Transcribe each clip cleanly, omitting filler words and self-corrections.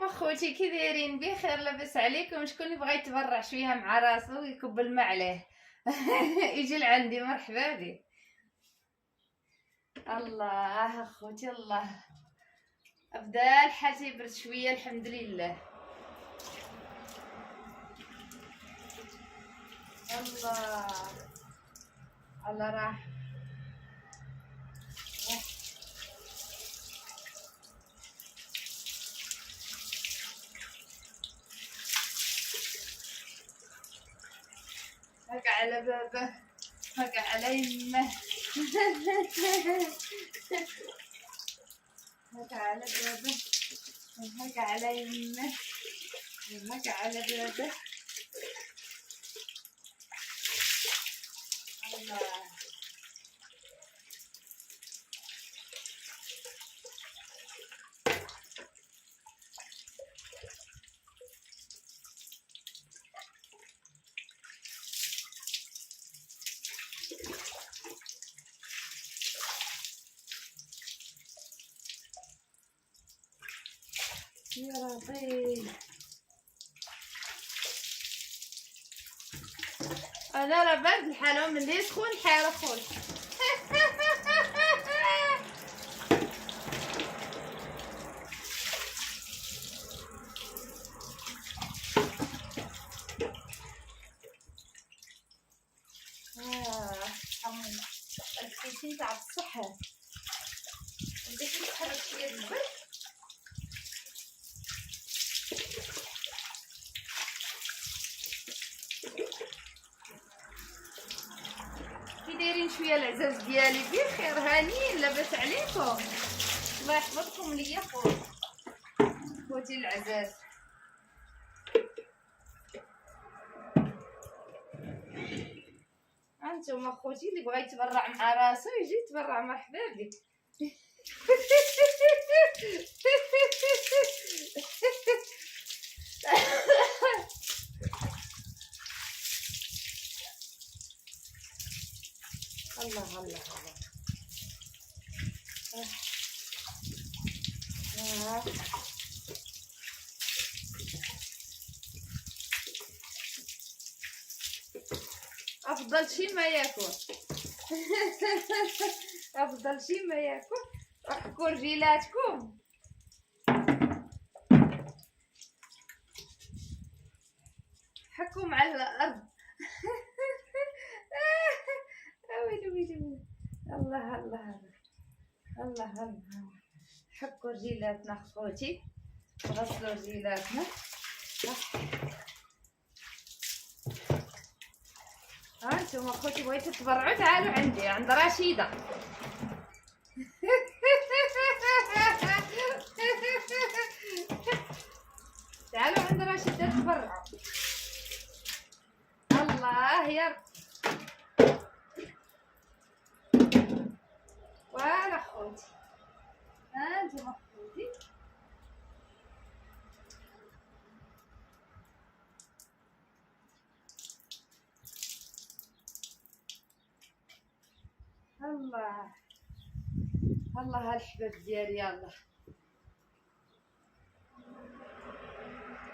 اخوتي كي دايرين؟ بخير لاباس عليكم؟ شكون اللي بغا يتبرع شويه مع راسو ويكب الماء عليه؟ يجي لعندي، مرحبا بك. الله اخوتي الله، بدا الحال تيبرد شويه الحمد لله. الله الله راح هكا على بابه، هكا على يمه. هكا على بابه، هكا على يمه، هكا على بابه. الله يا ربي، انا راه بارد الحال وملي سخون الحال اخويا. حموم الكيسين تاع الصحة، بديت نتحرك شويه البرد. كي دايرين شويه العزاز ديالي؟ بخير هانيين لاباس عليكم؟ الله يحفظكم ليا خوتي العزاز. هانتوما خوتي اللي بغا يتبرع مع راسو يجي يتبرع، مرحبا بك. الله الله الله. افضل شي ما ياكل. افضل شي ما ياكل. احكوا رجيلاتكم. حكوا مع الارض. ويلي ويلي. الله الله الله الله. حكوا رجيلاتنا خوتي، غسلوا رجيلاتنا. هانتوما خوتي بغيتو تبرعوا تعالوا عندي عند رشيدة. تعالوا عند رشيدة تبرعوا. الله يا ولا خوتي، هانتوما خوتي الله الله هالحباب ديالي. يلا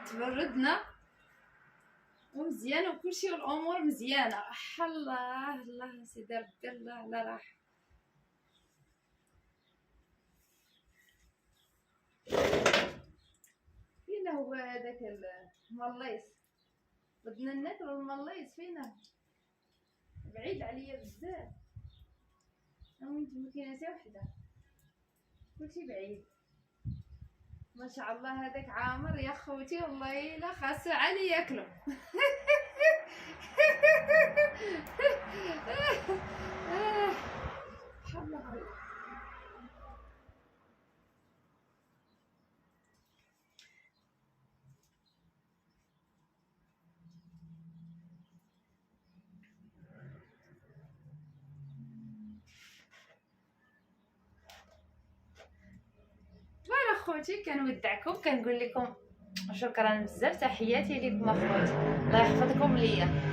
تبردنا ومزيان وكلشي والامور مزيانه. الله الله سيدي ربي، الله على راحه. فين هو هذاك المليص؟ بدنا ناكلو المليص، فينه؟ بعيد عليا بزاف. وانت مكاينه حتى وحده، كلشي بعيد. ما شاء الله هذاك عامر يا خوتي، والله الا خاصو علي ياكلو. خوتي كنودعكم، كنقول لكم شكرا بزاف، تحياتي لكم اخوتي، الله يحفظكم ليا.